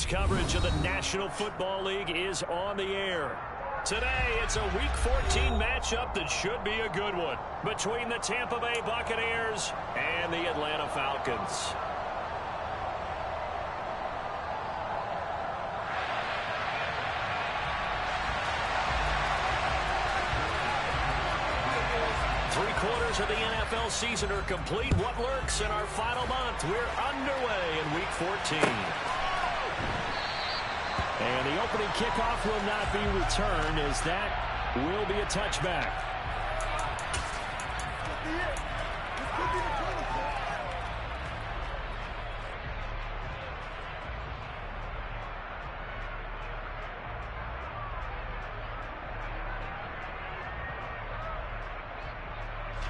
College coverage of the National Football League is on the air. Today, it's a Week 14 matchup that should be a good one between the Tampa Bay Buccaneers and the Atlanta Falcons. Three-quarters of the NFL season are complete. What lurks in our final month? We're underway in Week 14. And the opening kickoff will not be returned, as that will be a touchback.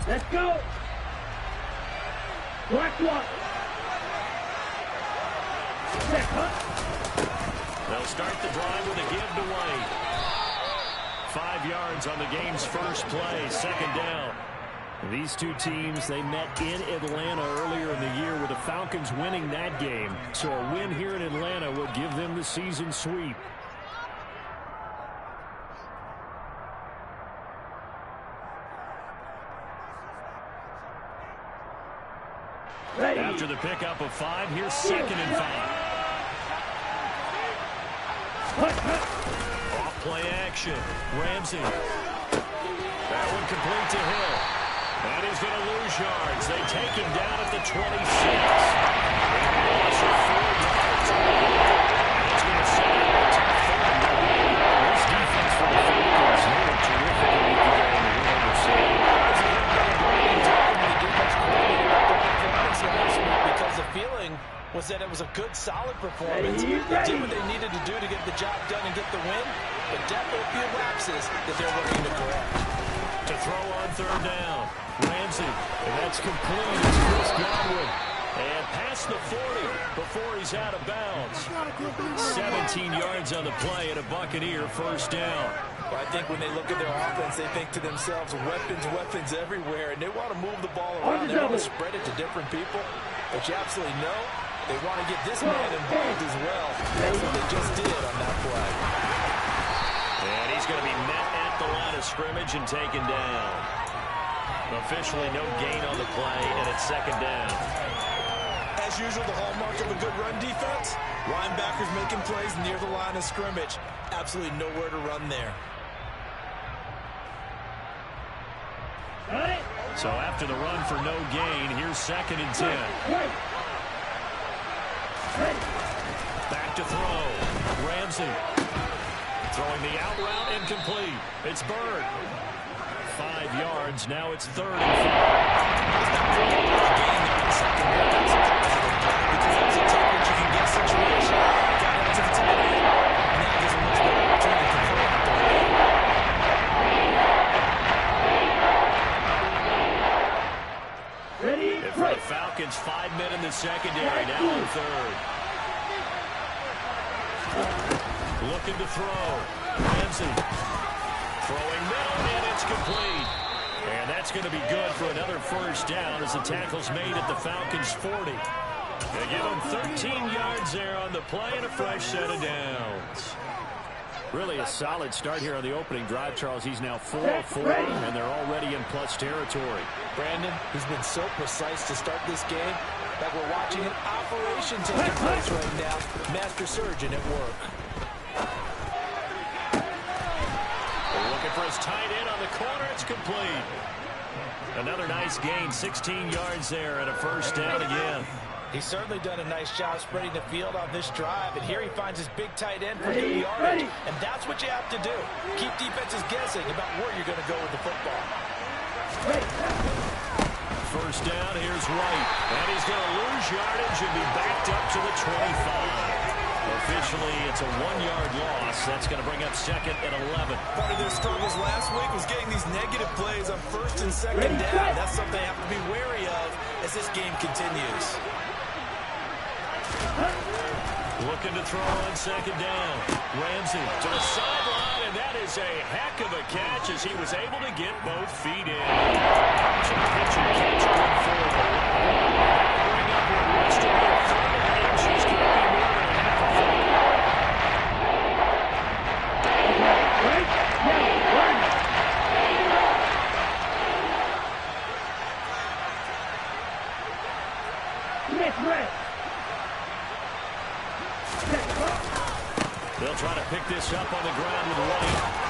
Let's go. Black one. They'll start the drive with a give to White. 5 yards on the game's first play, second down. These two teams, they met in Atlanta earlier in the year with the Falcons winning that game. So a win here in Atlanta will give them the season sweep. Ready. After the pickup of 5, here's 2nd and 5. Off play action. Ramsey. That one complete to Hill. And he's going to lose yards. They take him down at the 26. Loss of 4 yards. And it's going to set up a tough third down. This defense for the Falcons looked terrific a week ago in the win over Seattle. Because the feeling was that it was a good, solid performance. They did what they needed to do to get the job done and get the win, but definitely a few lapses that they're looking to correct. To throw on 3rd down, Ramsey, and that's complete. It's Chris Godwin. And past the 40 before he's out of bounds. 17 yards on the play and a Buccaneer first down. Well, I think when they look at their offense, they think to themselves, weapons everywhere, and they want to move the ball around. They want to spread it to different people, but you absolutely know they want to get this man involved as well. That's what they just did on that play. And he's going to be met at the line of scrimmage and taken down. Officially no gain on the play, and it's 2nd down. As usual, the hallmark of a good run defense, linebackers making plays near the line of scrimmage. Absolutely nowhere to run there. So after the run for no gain, here's 2nd and 10. Back to throw. Ramsey. Throwing the out route incomplete. It's Bird. 5 yards. Now it's 3rd and 5. It's not really a gain there in 2nd down. Because that's a take what you can get situation. Got it to the tight end. Now gives him much better opportunity to control it. Ready. And for the Falcons, 5 men in the secondary. Now in 3rd. Looking to throw. Ramsey. Throwing middle, and it's complete. And that's going to be good for another first down as the tackle's made at the Falcons' 40. They give them 13 yards there on the play and a fresh set of downs. Really a solid start here on the opening drive, Charles. He's now 4 of 4, and they're already in plus territory. Brandon, he's been so precise to start this game that we're watching an operation taking place right now. Master surgeon at work. Looking for his tight end on the corner. It's complete. Another nice gain, 16 yards there and a first down again. He's certainly done a nice job spreading the field on this drive, and here he finds his big tight end for good yardage. And that's what you have to do. Keep defenses guessing about where you're going to go with the football. First down, here's White. And he's going to lose yardage and be backed up to the 25. Officially, it's a 1-yard loss. That's going to bring up 2nd and 11. Part of their struggles last week was getting these negative plays on 1st and 2nd down. That's something they have to be wary of as this game continues. Looking to throw on 2nd down. Ramsey to the sideline, and that is a heck of a catch as he was able to get both feet in. So pitch and catch good for the line. Bring up what looks to be a 3rd and inch. He's going to be more than a half a foot. Smith red. They'll try to pick this up on the ground with White.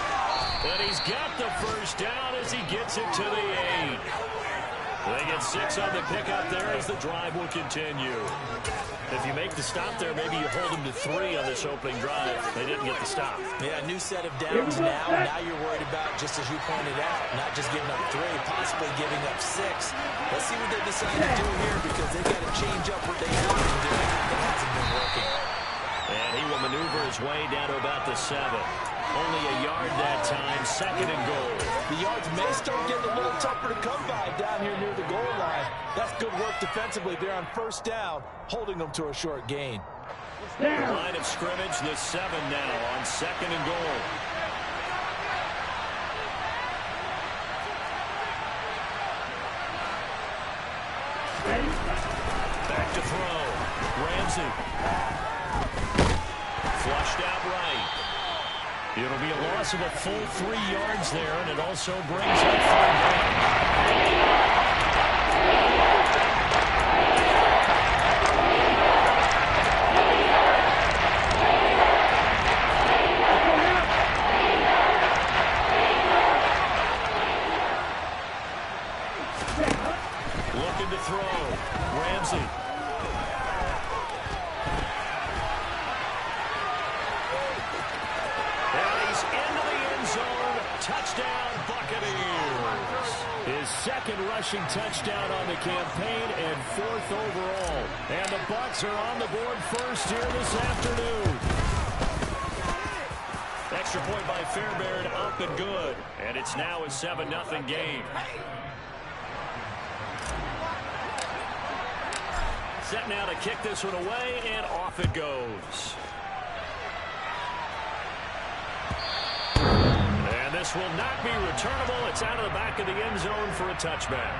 And he's got the first down as he gets it to the 8. They get 6 on the pickup there as the drive will continue. If you make the stop there, maybe you hold them to 3 on this opening drive. They didn't get the stop. Yeah, new set of downs now. Now you're worried about, just as you pointed out, not just giving up 3, possibly giving up 6. Let's see what they decide to do here, because they've got to change up what they have been doing. That hasn't been working. And he will maneuver his way down to about the 7. Only a yard that time, 2nd and goal. The yards may start getting a little tougher to come by down here near the goal line. That's good work defensively there on first down, holding them to a short gain. Line of scrimmage, the 7 now on 2nd and goal. Back to throw. Ramsey. Flushed out right. It'll be a loss of a full 3 yards there, and it also brings up 3rd down. Looking to throw. Ramsey. Touchdown, Buccaneers. His 2nd rushing touchdown on the campaign and 4th overall. And the Bucs are on the board first here this afternoon. Extra point by Fairbairn, up and good. And it's now a 7-0 game. Set now to kick this one away, and off it goes. This will not be returnable. It's out of the back of the end zone for a touchback.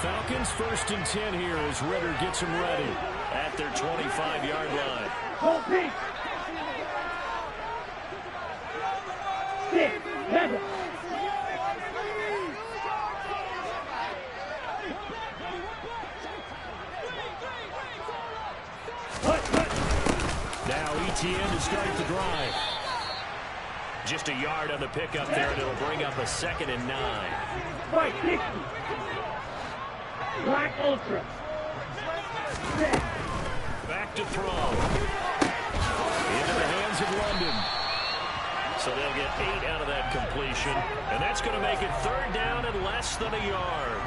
Falcons 1st and 10 here as Ritter gets them ready at their 25-yard line. Hold peak. 6, 7. Now ETN to start the drive. Just a yard on the pickup there, and it'll bring up a 2nd and 9. Fight 60. Black Ultra. Back to throw. Into the hands of London. So they'll get 8 out of that completion. And that's going to make it 3rd down and less than a yard.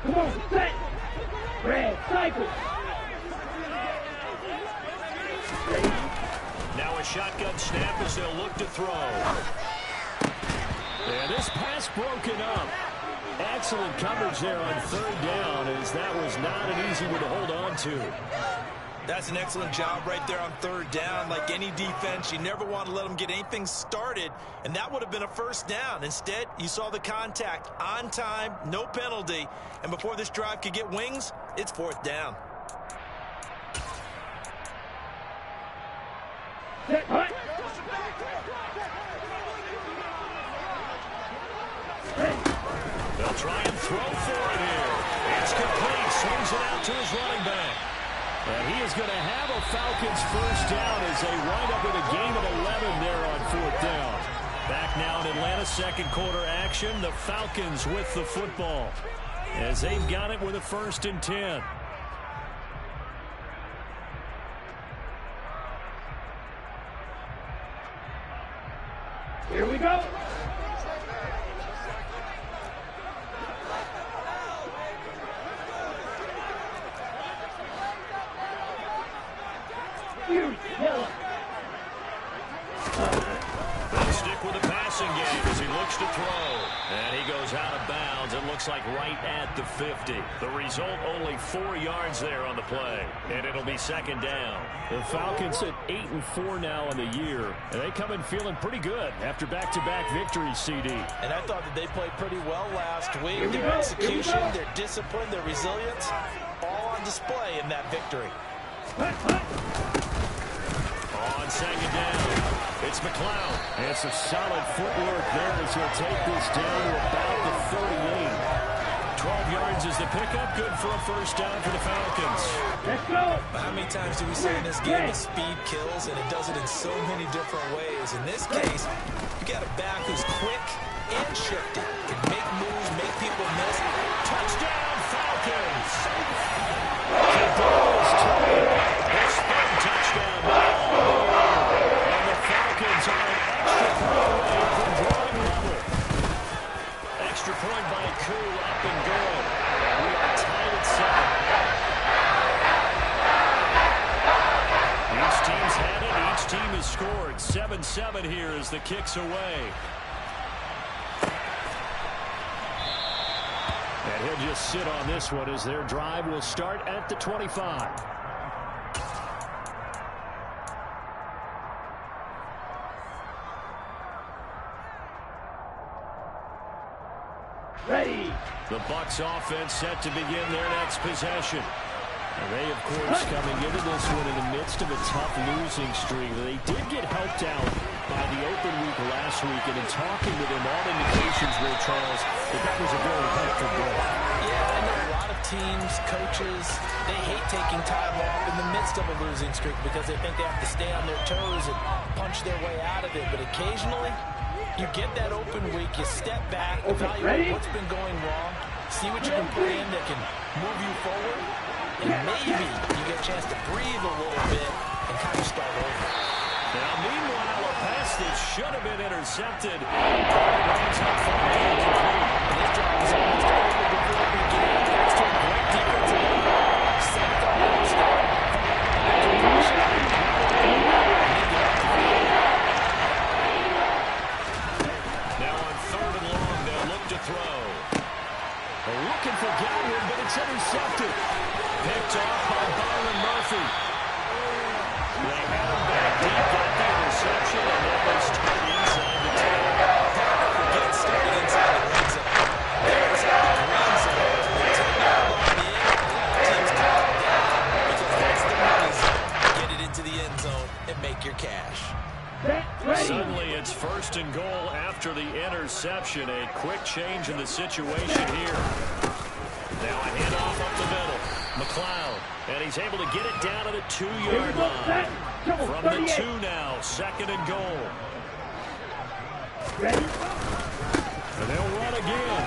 Come on, set. Red, cycle. Now a shotgun snap as they'll look to throw. And this pass broken up. Excellent coverage there on 3rd down, as that was not an easy one to hold on to. That's an excellent job right there on 3rd down. Like any defense, you never want to let them get anything started, and that would have been a 1st down. Instead, you saw the contact on time, no penalty, and before this drive could get wings, it's 4th down. Set, hut. They'll try and throw for it here. It's complete. Swings it out to his running back. And he is going to have a Falcons 1st down as they wind up with a gain of 11 there on 4th down. Back now in Atlanta, 2nd quarter action. The Falcons with the football as they've got it with a 1st and 10. Here we go. They'll stick with the looks to throw. And he goes out of bounds. It looks like right at the 50. The result, only 4 yards there on the play. And it'll be second down. The Falcons at 8-4 now on the year. And they come in feeling pretty good after back-to-back victories, CD. And I thought that they played pretty well last week. Their execution, their discipline, their resilience, all on display in that victory. On second down, it's McLeod. And it's a solid footwork there as he'll take this down to about the 38. 12 yards is the pickup. Good for a first down for the Falcons. Let's go. How many times do we say in this game that speed kills, and it does it in so many different ways? In this case, you got a back who's quick and shifty, can make moves, make people miss. Touchdown, Falcons! Cador's turn. His third touchdown now on the year. And the Falcons are an extra point away from drawing level. Extra point by Koo, up and good. And we are tied at 7. Each team's had it. Each team has scored. 7-7 here as the kick's away. And he'll just sit on this one as their drive will start at the 25. Ready. The Bucs offense set to begin their next possession. And they, of course, coming into this one in the midst of a tough losing streak. They did get helped out by the open week last week, and in talking to them, all indications were, Charles, that was a very helpful break. Yeah, I know a lot of teams, coaches, they hate taking time off in the midst of a losing streak because they think they have to stay on their toes and punch their way out of it. But occasionally, you get that open week, you step back, evaluate what's been going wrong, see what you can put in that can move you forward, and maybe you get a chance to breathe a little bit and kind of start over. Now, meanwhile, a pass that should have been intercepted. Runs up for an incomplete. And this drive was almost over before it began. It's to a great defensive line. Set the home start. Now on 3rd and long, they'll look to throw. They're looking for Godwin, but it's intercepted. Picked off by Byron Murphy. They had him back deep, got the interception, and now they start inside the 10. Forget starting inside the red zone. They're inside the green zone. They take it all on the end. Teams call it down because that's the money zone. Get it into the end zone and make your cash. Suddenly it's 1st and goal after the interception. A quick change in the situation here. Now a handoff up the middle. McLeod, and he's able to get it down to the 2-yard line. From the 2 now, 2nd and goal. Ready. And they'll run again.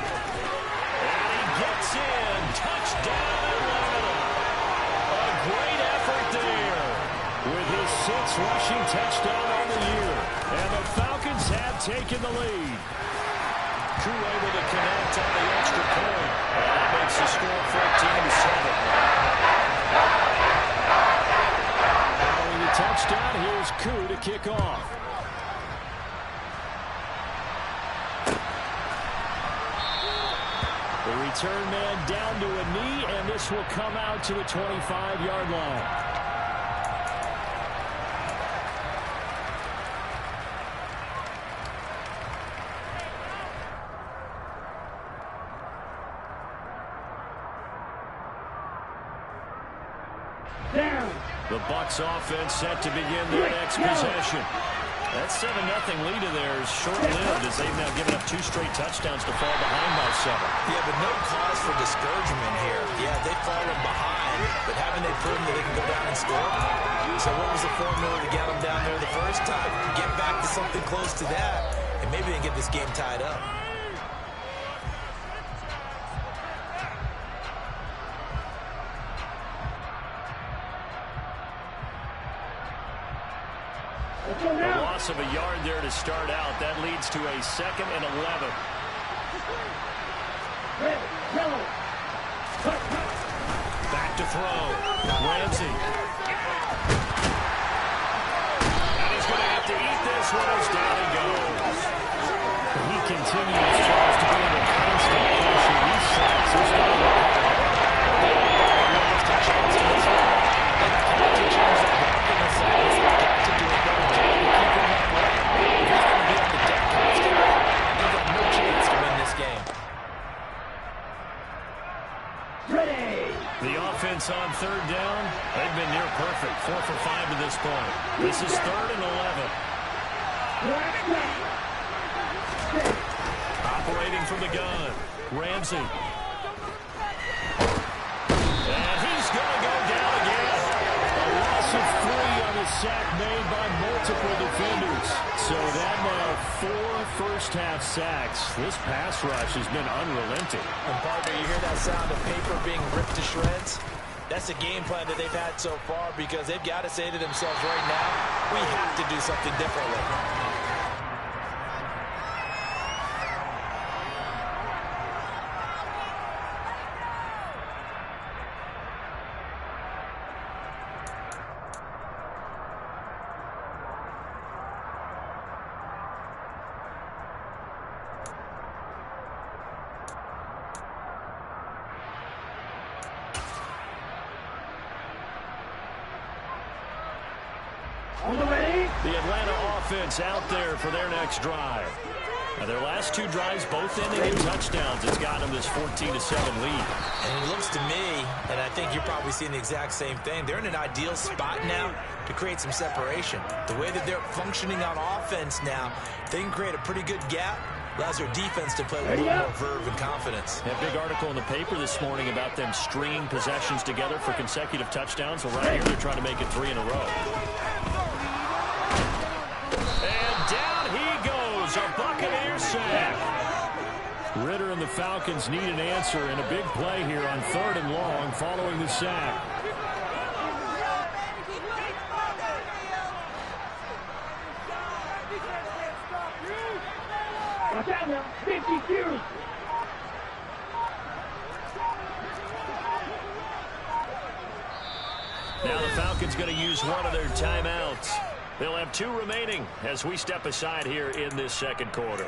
And he gets in. Touchdown, Atlanta. A great effort there with his 6th rushing touchdown on the year. And the Falcons have taken the lead. Koo able to connect on the extra point. And that makes the score 14-7. Following the touchdown, here's Koo to kick off. The return man down to a knee, and this will come out to the 25-yard line. Down. The Bucs offense set to begin their next possession. That 7-0 lead of theirs short-lived as they've now given up 2 straight touchdowns to fall behind by 7. Yeah, but no cause for discouragement here. Yeah, they've fallen behind, but haven't they proven that they can go down and score? So what was the formula to get them down there the first time? Get back to something close to that, and maybe they can get this game tied up. A loss of a yard there to start out. That leads to a 2nd and 11. Red, yellow. Back to throw. Ramsey. And he's going to have to eat this one as down he goes. He continues, Charles, to be under constant pressure. These sacks are starting to pile up. To chance in this one. They have to change the blocking assignments. They've got to do a better job of keeping him upright. If he's going to be on the deck constantly, they've got no chance to win this game. Ready. The offense on third down, they've been near perfect. 4 for 5 to this point. This is 3rd and 11. Operating from the gun, Ramsey. And he's going to go down again. A loss of 3 on the sack made by multiple defenders. So that now 4 first-half sacks. This pass rush has been unrelenting. And partner, you hear that sound of paper being ripped to shreds? That's the game plan that they've had so far because they've got to say to themselves right now, we have to do something differently. The Atlanta offense out there for their next drive. Now their last 2 drives, both ending in touchdowns. It's gotten them this 14-7 lead. And it looks to me, and I think you're probably seeing the exact same thing, they're in an ideal spot now to create some separation. The way that they're functioning on offense now, they can create a pretty good gap. Allows their defense to play with a little more verve and confidence. That big article in the paper this morning about them stringing possessions together for consecutive touchdowns. Well, right here they're trying to make it 3 in a row. And down he goes, a Buccaneer sack. Ritter and the Falcons need an answer and a big play here on 3rd and long following the sack. Watch out now. 52. Now the Falcons going to use one of their timeouts. They'll have 2 remaining as we step aside here in this second quarter.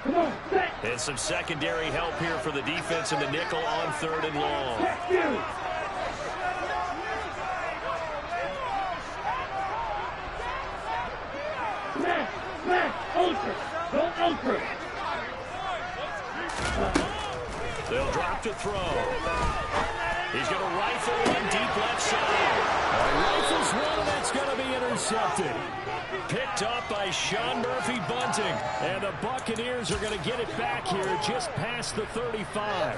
Come on, set. And some secondary help here for the defense in the nickel on 3rd and long. Smash, ultra, don't ultra. They'll drop to throw. He's going to rifle one deep left side. Rifles one, and that's going to be intercepted. Picked up by Sean Murphy Bunting. And the Buccaneers are going to get it back here just past the 35.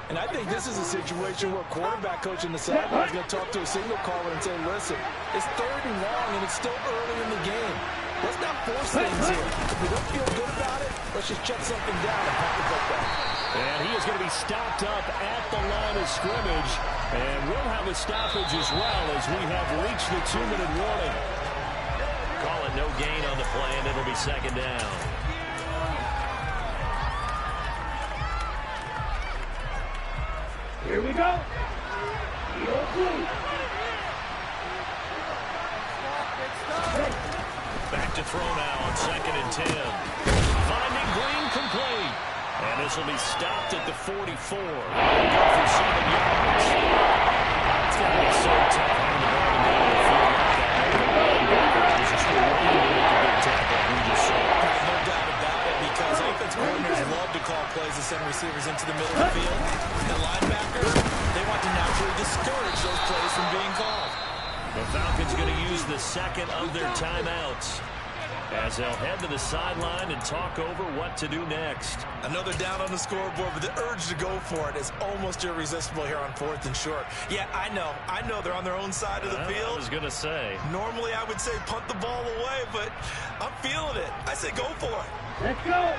And I think this is a situation where quarterback coach in the sideline is going to talk to a signal caller and say, listen, it's 3rd and long, and it's still early in the game. Let's not force things here. If we don't feel good about it, let's just check something down and pop the football. And he is going to be stopped up at the line of scrimmage. And we'll have a stoppage as well as we have reached the 2-minute warning. Calling no gain on the play, and it'll be 2nd down. Here we go. Heel blue. Back to throw now on 2nd and 10. Finding Green complete. And this will be stopped at the 44. Go for 7 yards. It's got to be so tough having the ball down the field like that. He's just waiting to make a big tackle. We just saw it. No doubt about it, because offense coordinators love to call plays to send receivers into the middle of the field. And linebackers, they want to naturally discourage those plays from being called. The Falcons going to use the 2nd of their timeouts as they'll head to the sideline and talk over what to do next. Another down on the scoreboard, but the urge to go for it is almost irresistible here on 4th and short. Yeah, I know they're on their own side of the field. I was going to say. Normally I would say punt the ball away, but I'm feeling it. I say go for it. Let's go.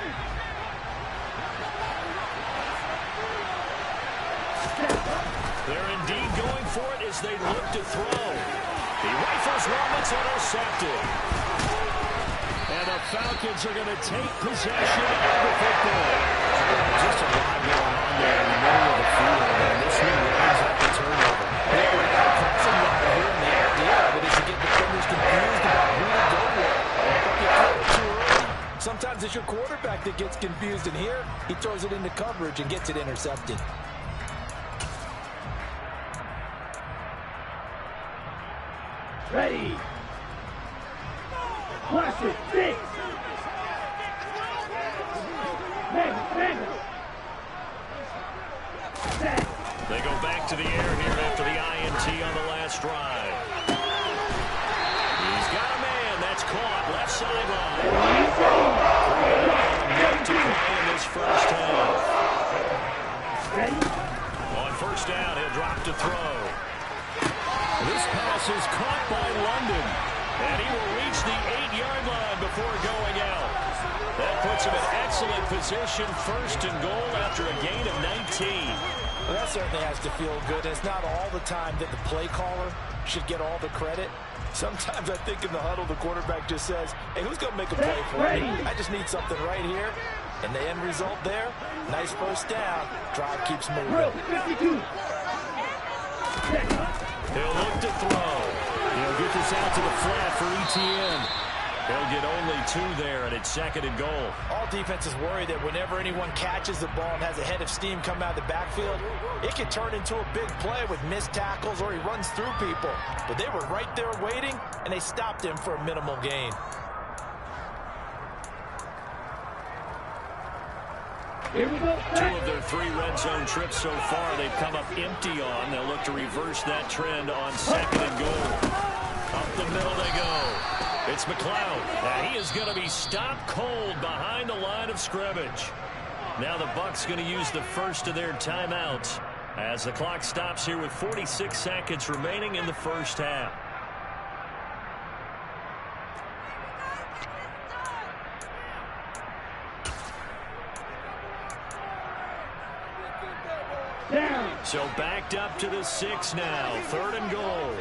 They're indeed going for it as they look to throw. He rifles one that's intercepted. And the Falcons are going to take possession of the football. Just a lot going on there in the middle of the field, and this one ends up a turnover. that gets confused, and here he throws it into coverage and gets it intercepted. Ready. Flash it. 6. Bang. They go back to the air here after the INT on the last drive. He's got a man. That's caught. Left sideline. To play in this first half. On first down, he'll drop to throw. This pass is caught by London. And he will reach the 8-yard line before going out. That puts him in excellent position, first and goal after a gain of 19. Well, that certainly has to feel good. It's not all the time that the play caller should get all the credit. Sometimes I think in the huddle, the quarterback just says, hey, who's going to make a play for me? I just need something right here. And the end result there, nice first down. Drive keeps moving. 52. He'll look to throw. He'll get this out to the flat for ETN. He'll get only 2 there, and it's second and goal. All defenses worry that whenever anyone catches the ball and has a head of steam come out of the backfield, it can turn into a big play with missed tackles or he runs through people. But they were right there waiting, and they stopped him for a minimal gain. Here we go. 2 of their 3 red zone trips so far they've come up empty on. They'll look to reverse that trend on second and goal. Up the middle they go. It's McLeod. Now he is going to be stopped cold behind the line of scrimmage. Now the Bucs going to use the first of their timeouts as the clock stops here with 46 seconds remaining in the first half. Down. So backed up to the 6 now. Third and goal.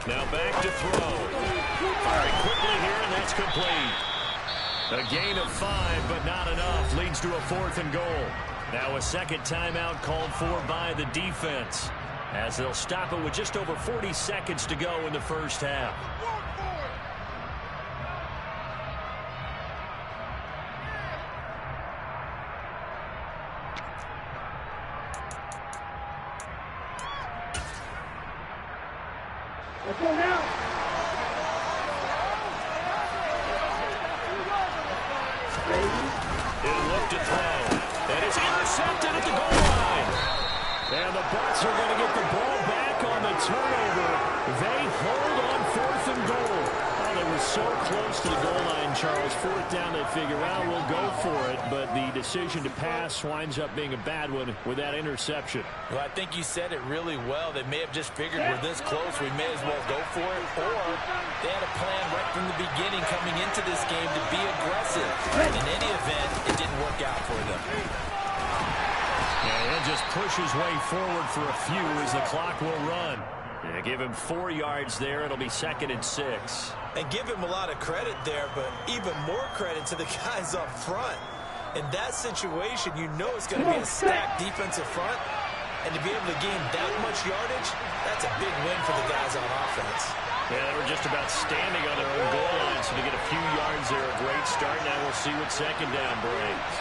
Now back to throw. Firing quickly here, and that's complete. A gain of 5, but not enough. Leads to a 4th and goal. Now a second timeout called for by the defense, as they'll stop it with just over 40 seconds to go in the first half. Let's go now. He'll look to throw. And it's intercepted at the goal line. And the Bucs are going to get the ball back on the turnover. They hold on 4th and goal. Oh, they were so close to the goal line, Charles. 4th down, they figure, well, we'll go for it. But the decision to pass winds up being a bad one with that interception. Well, I think you said it really well. They may have just figured we're this close, we may as well go for it. Or they had a plan right from the beginning coming into this game to be aggressive. And in any event, it didn't work out for them. And he'll just push his way forward for a few as the clock will run. Yeah, give him 4 yards there. It'll be second and 6. And give him a lot of credit there, but even more credit to the guys up front. In that situation, you know it's going to be a stacked defensive front. And to be able to gain that much yardage, that's a big win for the guys on offense. Yeah, they were just about standing on their own goal line, so to get a few yards there, a great start. Now we'll see what second down brings.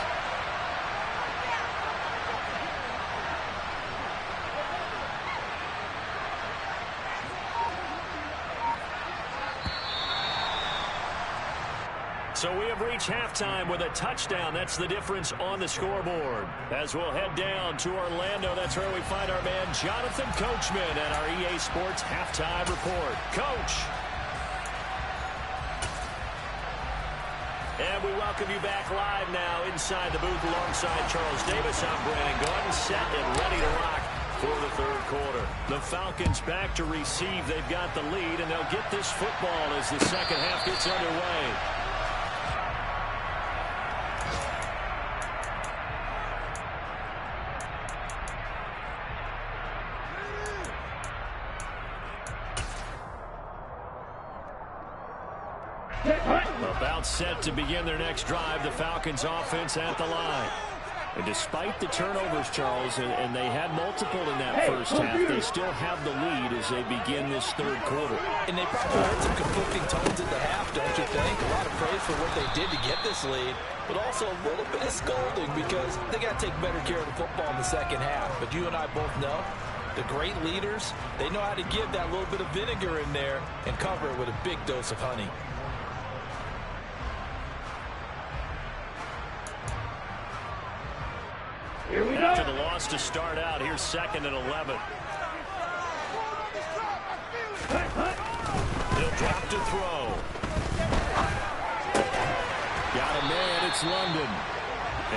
So we have reached halftime with a touchdown. That's the difference on the scoreboard. As we'll head down to Orlando, that's where we find our man Jonathan Coachman at our EA Sports Halftime Report. Coach. And we welcome you back live now inside the booth alongside Charles Davis. I'm Brandon Gordon, set and ready to rock for the third quarter. The Falcons back to receive. They've got the lead, and they'll get this football as the second half gets underway. About set to begin their next drive. The Falcons offense at the line. And despite the turnovers, Charles, and they had multiple in that first half, they still have the lead as they begin this third quarter. And they probably heard some conflicting tones at the half, don't you think? A lot of praise for what they did to get this lead, but also a little bit of scolding because they got to take better care of the football in the second half. But you and I both know the great leaders, they know how to give that little bit of vinegar in there and cover it with a big dose of honey. Here we go. After the loss to start out, here's 2nd and 11. He'll drop to throw. Got a man, it's London.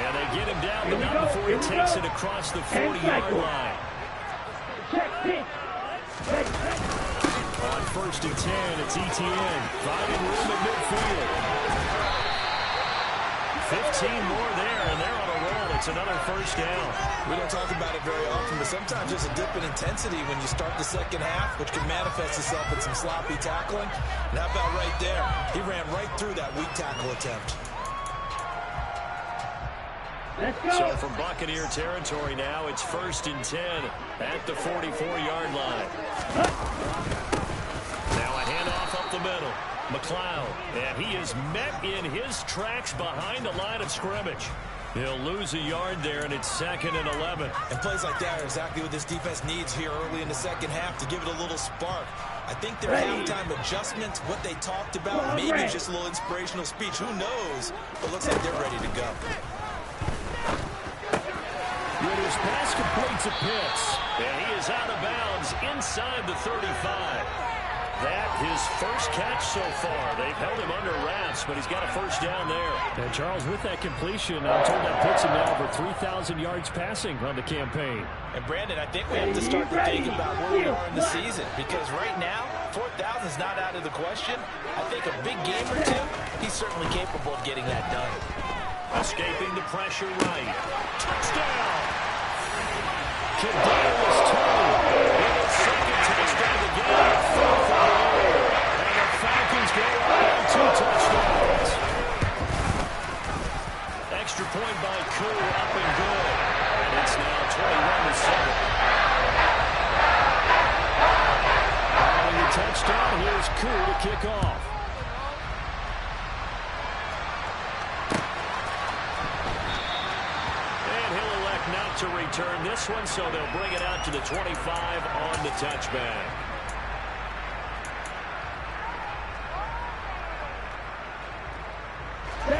And they get him down, but not before he takes it across the 40-yard line. On 1st and 10, it's Etienne. Finding room at midfield. 15 more there, and they're on a roll. It's another first down. We don't talk about it very often, but sometimes there's a dip in intensity when you start the second half, which can manifest itself in some sloppy tackling. And how about right there? He ran right through that weak tackle attempt. Let's go. So from Buccaneer territory now, it's 1st and 10 at the 44-yard line. Now a handoff up the middle. McLeod, and he is met in his tracks behind the line of scrimmage. He'll lose a yard there, and it's 2nd and 11. And plays like that are exactly what this defense needs here early in the second half to give it a little spark. I think their halftime adjustments, what they talked about, maybe it's just a little inspirational speech. Who knows? But it looks like they're ready to go. Ritter's pass completes a Pitts, and he is out of bounds inside the 35. That his first catch so far. They've held him under wraps, but he's got a first down there. And Charles, with that completion, I'm told that puts him now over 3,000 yards passing on the campaign. And Brandon, I think we have to start to think about where we are in the season, because right now, 4,000 is not out of the question. I think a big game or two, he's certainly capable of getting that done. Escaping the pressure right. Touchdown! Kadarius Toney with a second touchdown of the game. And the Falcons go on 2 touchdowns. Extra point by Koo, up and good. And it's now 21-7. Following the touchdown, here's Koo to kick off. Not to return this one, so they'll bring it out to the 25 on the touchback.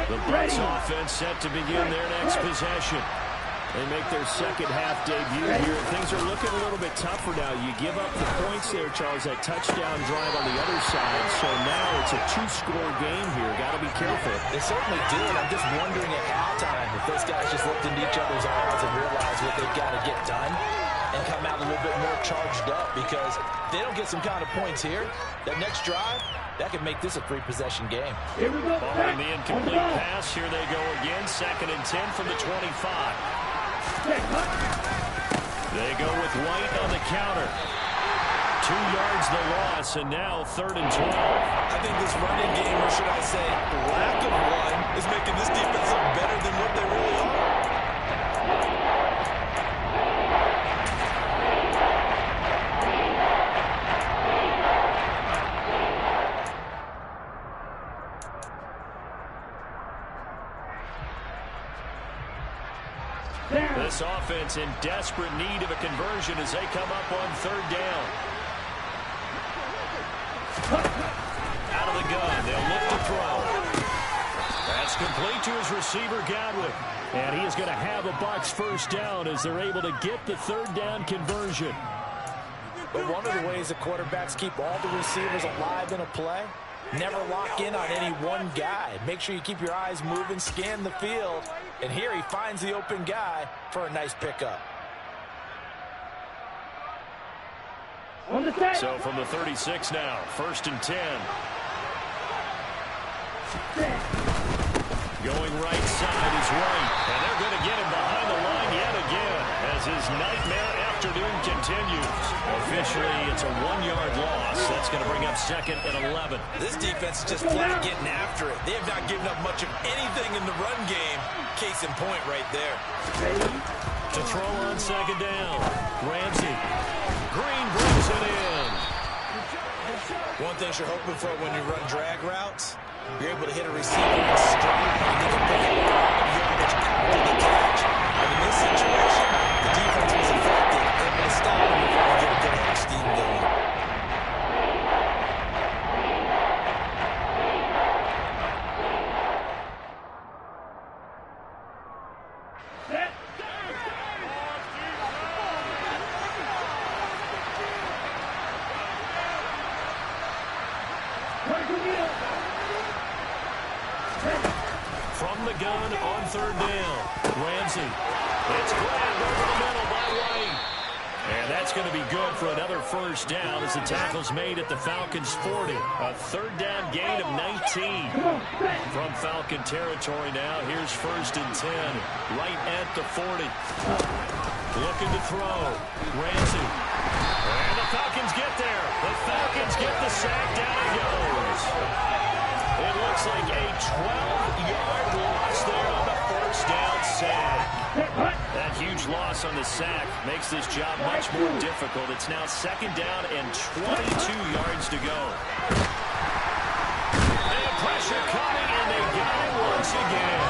The Bucs offense set to begin their next possession. They make their second half debut here. Things are looking a little bit tougher now. You give up the points there, Charles, that touchdown drive on the other side. So now it's a 2-score game here. Got to be careful. They certainly do, and I'm just wondering at halftime if those guys just looked into each other's eyes and realized what they've got to get done and come out a little bit more charged up, because if they don't get some kind of points here, that next drive, that could make this a 3-possession game. Here we go. Following the incomplete pass, here they go again. 2nd and 10 from the 25. They go with White on the counter. 2 yards the loss, and now 3rd and 12. I think this running game, or should I say lack of one, is making this defense look better than what they really are. This offense in desperate need of a conversion as they come up on 3rd down. Out of the gun, they'll look to throw. That's complete to his receiver, Godwin. And he is going to have a Bucs first down as they're able to get the 3rd down conversion. But one of the ways the quarterbacks keep all the receivers alive in a play, never lock in on any one guy. Make sure you keep your eyes moving, scan the field. And here he finds the open guy for a nice pickup. So from the 36 now, 1st and 10. Going right side is White. And they're going to get him behind the line yet again as his nightmare afternoon continues. Officially, it's a 1-yard loss. That's going to bring up 2nd and 11. This defense is just flat getting after it. They have not given up much of anything in the run game. Case in point right there. To throw on second down. Ramsey. Green brings it in. One thing you're hoping for when you run drag routes, you're able to hit a receiver in stride, and you can pick up a lot of yardage after the catch. And in this situation, the defense was effective, able to stop him before he get a good head steam going. From the gun on third down. Ramsey. It's grabbed over the middle by White. And that's going to be good for another first down as the tackle's made at the Falcons' 40. A third down gain of 19. From Falcon territory now. Here's first and 10. Right at the 40. Looking to throw. Ramsey. And the Falcons get there. The Falcons get the sack. Down it goes. It looks like a 12-yard loss there on the first down sack. That huge loss on the sack makes this job much more difficult. It's now second down and 22 yards to go. And pressure coming, and they got it once again.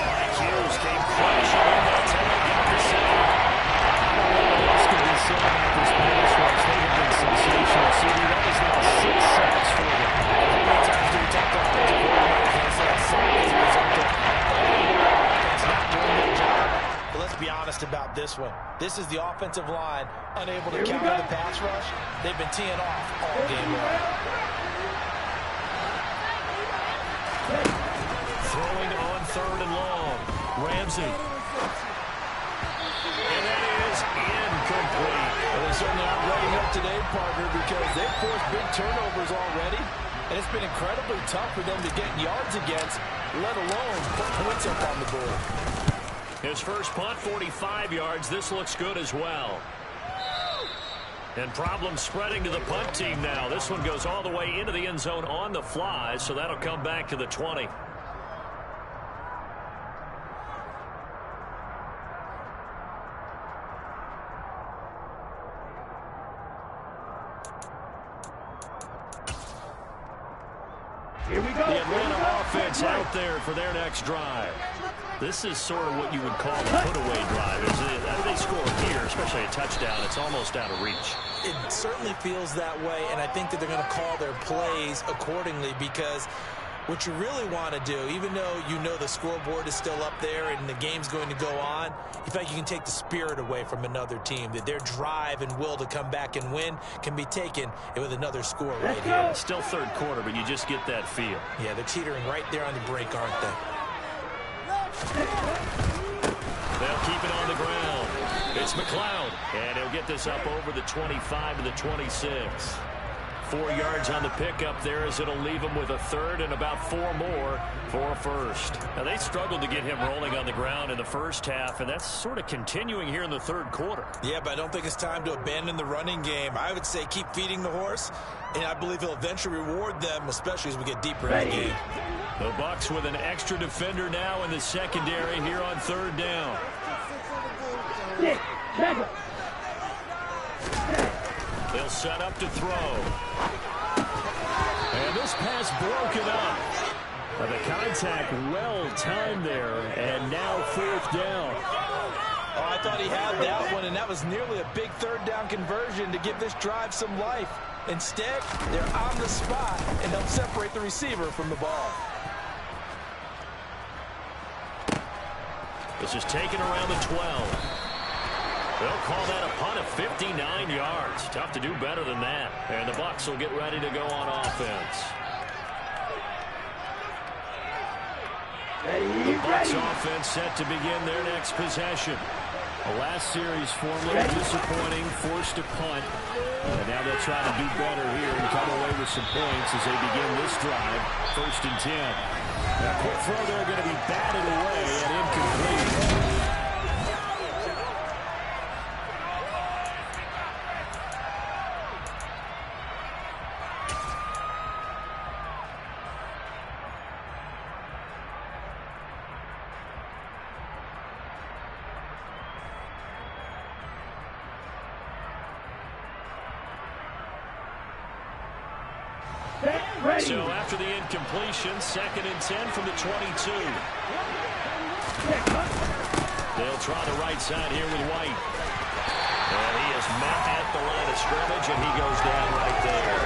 Mike Hughes came crashing in that time, got the sack. I don't know what else could be said about this pass rush. They have been sensational. CD, that is now 6 sacks for them. How many times do we talk to offensive coordinators and say a sack as a result of offense not doing their job? But let's be honest about this one. This is the offensive line unable to counter the pass rush. They've been teeing off all game long. Throwing on third and long. Ramsey. And that is incomplete. Well, they're certainly not letting up today, partner, because they've forced big turnovers already. And it's been incredibly tough for them to get yards against, let alone put points up on the board. His first punt, 45 yards. This looks good as well. And problems spreading to the punt team now. This one goes all the way into the end zone on the fly, so that'll come back to the 20. Here we go. The Atlanta offense out there for their next drive. This is sort of what you would call a put-away drive. They score here, especially a touchdown. It's almost out of reach. It certainly feels that way, and I think that they're going to call their plays accordingly, because what you really want to do, even though you know the scoreboard is still up there and the game's going to go on, you think you can take the spirit away from another team, that their drive and will to come back and win can be taken with another score right here. Still third quarter, but you just get that feel. Yeah, they're teetering right there on the brink, aren't they? They'll keep it on the ground. It's McLeod, and he'll get this up over the 25 to the 26. 4 yards on the pickup there, as it'll leave him with a third and about 4 more for a first. Now, they struggled to get him rolling on the ground in the first half, and that's sort of continuing here in the third quarter. Yeah, but I don't think it's time to abandon the running game. I would say keep feeding the horse, and I believe he'll eventually reward them, especially as we get deeper in the game. The Bucs with an extra defender now in the secondary here on third down. They'll set up to throw. And this pass broken up. The contact well timed there, and now fourth down. Oh, I thought he had that one, and that was nearly a big third down conversion to give this drive some life. Instead, they're on the spot and help separate the receiver from the ball. This is taken around the 12. They'll call that a punt of 59 yards. Tough to do better than that. And the Bucs will get ready to go on offense. The Bucs offense set to begin their next possession. The last series formerly disappointing, forced a punt. And now they'll try to do better here and come away with some points as they begin this drive. First and 10. Now, quick throw there going to be batted away and incomplete. So after the incompletion, 2nd and 10 from the 22. They'll try the right side here with White. And he is met at the line of scrimmage, and he goes down right there.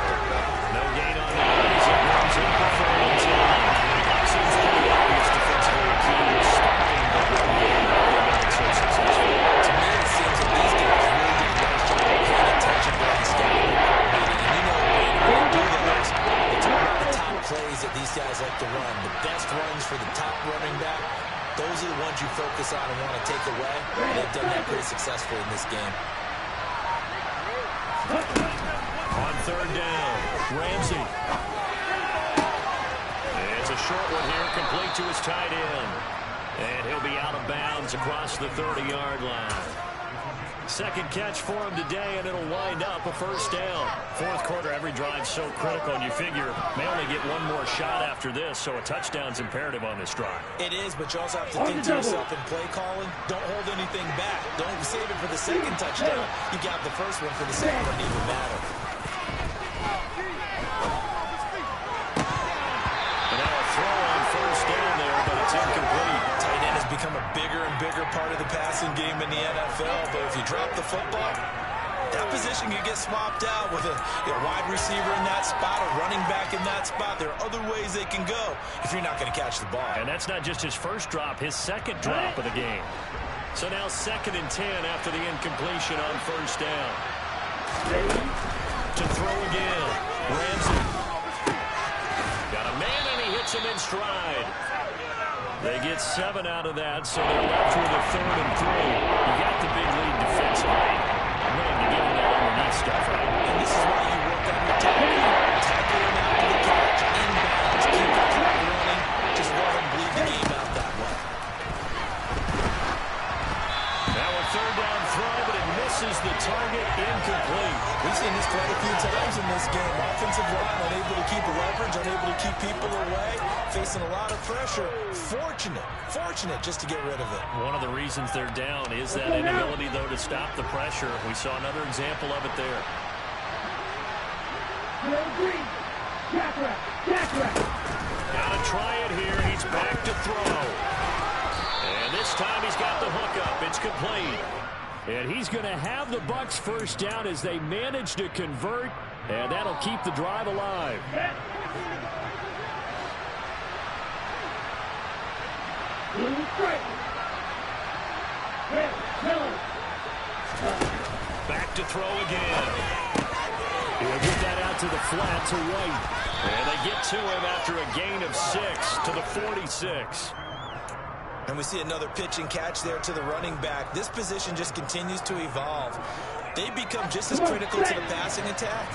No gain on that as it brings up the 3rd and 10. Seems pretty obvious defensively key is stopping the run game. They've been so successful. To me, it seems that these guys really do a nice job of paying attention during scouting. And you know, when you do those, they talk about the top plays that these guys like to run. The best runs for the top running back. Those are the ones you focus on and want to take away. And they've done that pretty successfully in this game. On 3rd down, Ramsey. It's a short one here, complete to his tight end. And he'll be out of bounds across the 30-yard line. 2nd catch for him today, and it'll wind up a 1st down. 4th quarter, every drive so critical, and you figure may only get one more shot after this, so a touchdown's imperative on this drive. It is, but you also have to think to yourself in play calling, don't hold anything back. Don't save it for the 2nd touchdown. You got the 1st one for the 2nd one, even matter. And now a throw on 1st down there, but it's incomplete. Tight end has become a bigger and bigger part of the passing game in the NFL, but if you drop the football, that position can get swapped out with a wide receiver in that spot, a running back in that spot. There are other ways they can go if you're not going to catch the ball. And that's not just his 1st drop, his 2nd drop of the game. So now 2nd and 10 after the incompletion on 1st down. To throw again, Ramsey. Got a man and he hits him in stride. They get 7 out of that, so they're left with a 3rd and 3. You got the big lead defensively. Willing to give him that underneath stuff, right? And this is why you work on your tackling. Tackle him after the catch, inbounds, keep the clock running. Just let him bleed the game out that way. Now a 3rd down throw, but it misses the target, incomplete. We've seen this quite a few times in this game. Offensive line unable to keep leverage, unable to keep people away, facing a lot of pressure. Fortunate just to get rid of it. One of the reasons they're down is that inability, though, to stop the pressure. We saw another example of it there. Gotta try it here. He's back to throw. And this time he's got the hook up. It's complete. And he's going to have the Bucs 1st down as they manage to convert, and that'll keep the drive alive. Back to throw again. He'll get that out to the flat to White. And they get to him after a gain of 6 to the 46. And we see another pitch and catch there to the running back. This position just continues to evolve. They become just as critical to the passing attack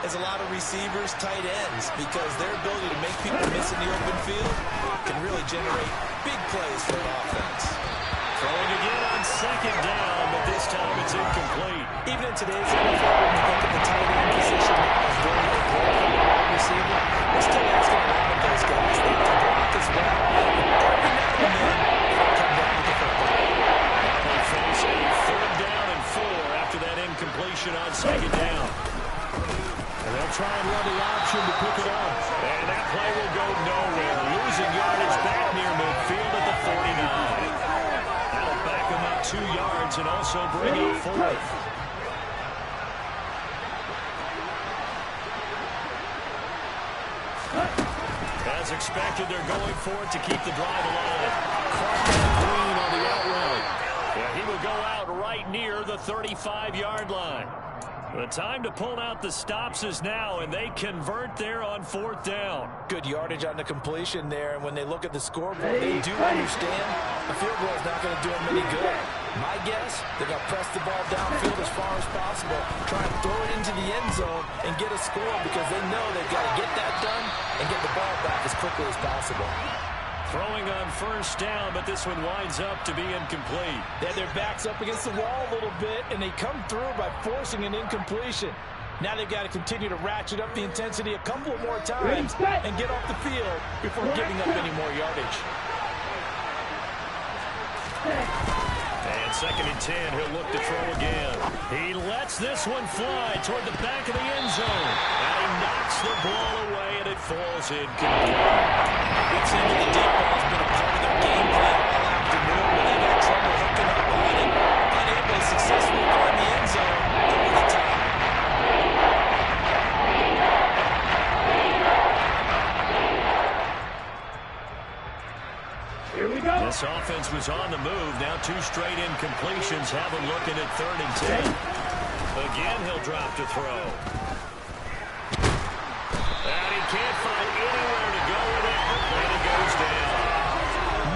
as a lot of receivers, tight ends, because their ability to make people miss in the open field can really generate big plays for an offense. Throwing again on 2nd down, but this time it's incomplete. Even in today's NFL, when you look at the tight end position now as very important for the wide receiver, we're still asking a lot of those guys. They can block as well. Every now and then, come down with the football. They face a 3rd down and 4 after that incompletion on 2nd down. And they'll try and run the option to pick it up. And that play will go nowhere. Losing yardage back near midfield at the 49. That'll back them up 2 yards and also bring up 4th. As expected, they're going for it to keep the drive alive. Green on the out route. Yeah, he will go out right near the 35-yard line. The time to pull out the stops is now, and they convert there on 4th down. Good yardage on the completion there, and when they look at the scoreboard, they do understand the field goal is not going to do them any good. My guess, they're going to press the ball downfield as far as possible, try and throw it into the end zone and get a score because they know they've got to get that done and get the ball back as quickly as possible. Throwing on 1st down, but this one winds up to be incomplete. They have their backs up against the wall a little bit, and they come through by forcing an incompletion. Now they've got to continue to ratchet up the intensity a couple of more times and get off the field before giving up any more yardage. And 2nd and 10, he'll look to throw again. He lets this one fly toward the back of the end zone. And he knocks the ball away, and it falls incomplete. Gets into the deep ball. It's been a part of their game plan all afternoon, but they've had trouble hooking up on it. Unable to successfully find the end zone over the top. Here we go. This offense was on the move. Now 2 straight incompletions have him looking at 3rd and 10. Again, he'll drop to throw. And he can't find anywhere to go with it. And he goes down.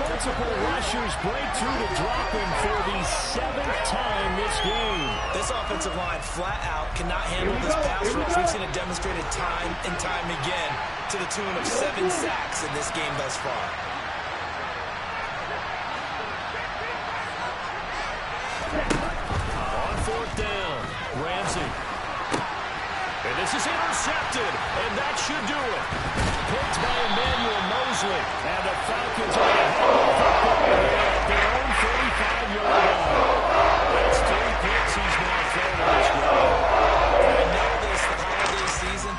Multiple rushers break through to drop him for the 7th time this game. This offensive line flat out cannot handle this pass rush. We've seen it demonstrated time and time again to the tune of 7 sacks in this game thus far. On 4th down, Ramsey. And this is intercepted, and that should do it. Picked by Emmanuel Mosley. And the Falcons are ahead of the football here at their own 45-yard line. That's 3 picks he's now thrown in this game. I know this, the holiday season,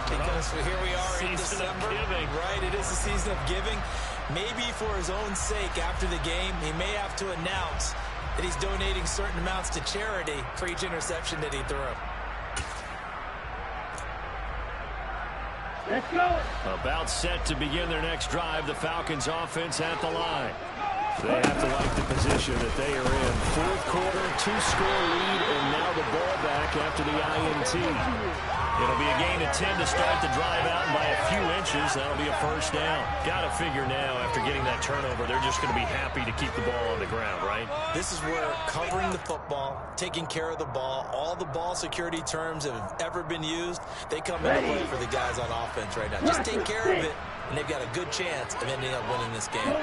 because here we are in December. Right, it is a season of giving. Maybe for his own sake after the game, he may have to announce that he's donating certain amounts to charity for each interception that he threw. Let's go. About set to begin their next drive, the Falcons offense at the line. They have to like the position that they are in. 4th quarter, 2-score lead, and now the ball back after the INT. It'll be a gain of 10 to start the drive out, and by a few inches, that'll be a 1st down. Got to figure now, after getting that turnover, they're just going to be happy to keep the ball on the ground, right? This is where covering the football, taking care of the ball, all the ball security terms that have ever been used, they come into play for the guys on offense right now. Just take care of it, and they've got a good chance of ending up winning this game.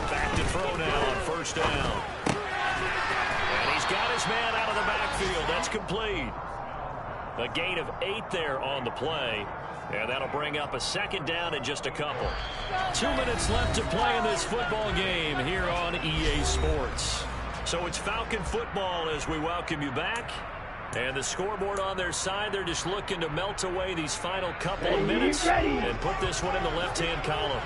Back to throw now on 1st down. And he's got his man out of the backfield. That's complete. A gain of 8 there on the play. And that'll bring up a 2nd down in just a couple. 2 minutes left to play in this football game here on EA Sports. So it's Falcon football as we welcome you back. And the scoreboard on their side, they're just looking to melt away these final couple of minutes and put this one in the left-hand column.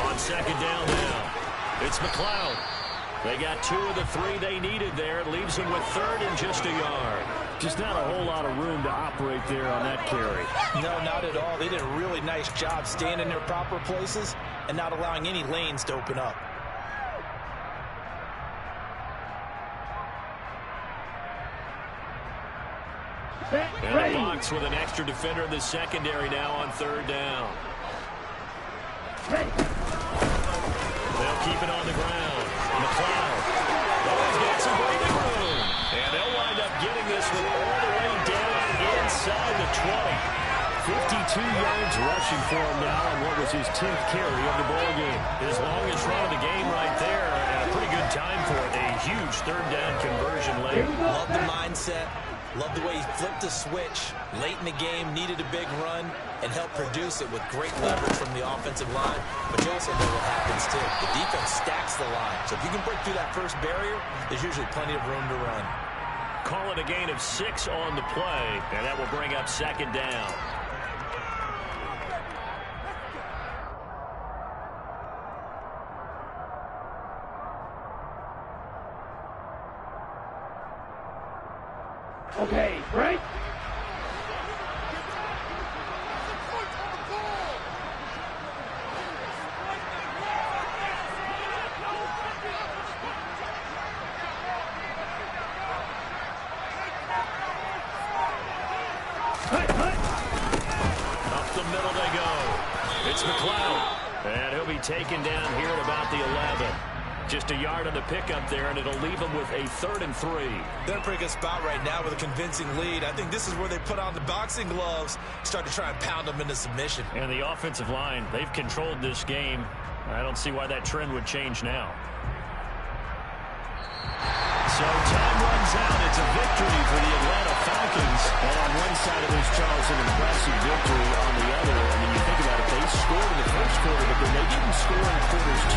On 2nd down now, it's McLeod. They got 2 of the 3 they needed there. It leaves them with 3rd and just a yard. Just not a whole lot of room to operate there on that carry. No, not at all. They did a really nice job staying in their proper places and not allowing any lanes to open up. And a box with an extra defender in the secondary now on 3rd down. They'll keep it on the ground. McLeod. He's got some breathing room. And they'll wind up getting this one all the way down inside the 20. 52 yards rushing for him now on what was his 10th carry of the ball game. His longest run of the game right there, and a pretty good time for it. A huge 3rd down conversion late. Love the mindset. Love the way he flipped the switch late in the game, needed a big run, and helped produce it with great leverage from the offensive line. But you also know what happens, too. The defense stacks the line. So if you can break through that first barrier, there's usually plenty of room to run. Call it a gain of 6 on the play, and that will bring up 2nd down. Okay, break. Up the middle they go. It's McLeod. And he'll be taken down here at about the 11. Just a yard on the pickup there, and it'll leave them with a 3rd and 3. They're in a pretty good spot right now with a convincing lead. I think this is where they put on the boxing gloves, start to try and pound them into submission. And the offensive line, they've controlled this game. I don't see why that trend would change now. So time runs out. It's a victory for the Atlanta Falcons. And on one side of this, Charles, an impressive victory. On the other, I mean, you think about it, they scored scoring quarters.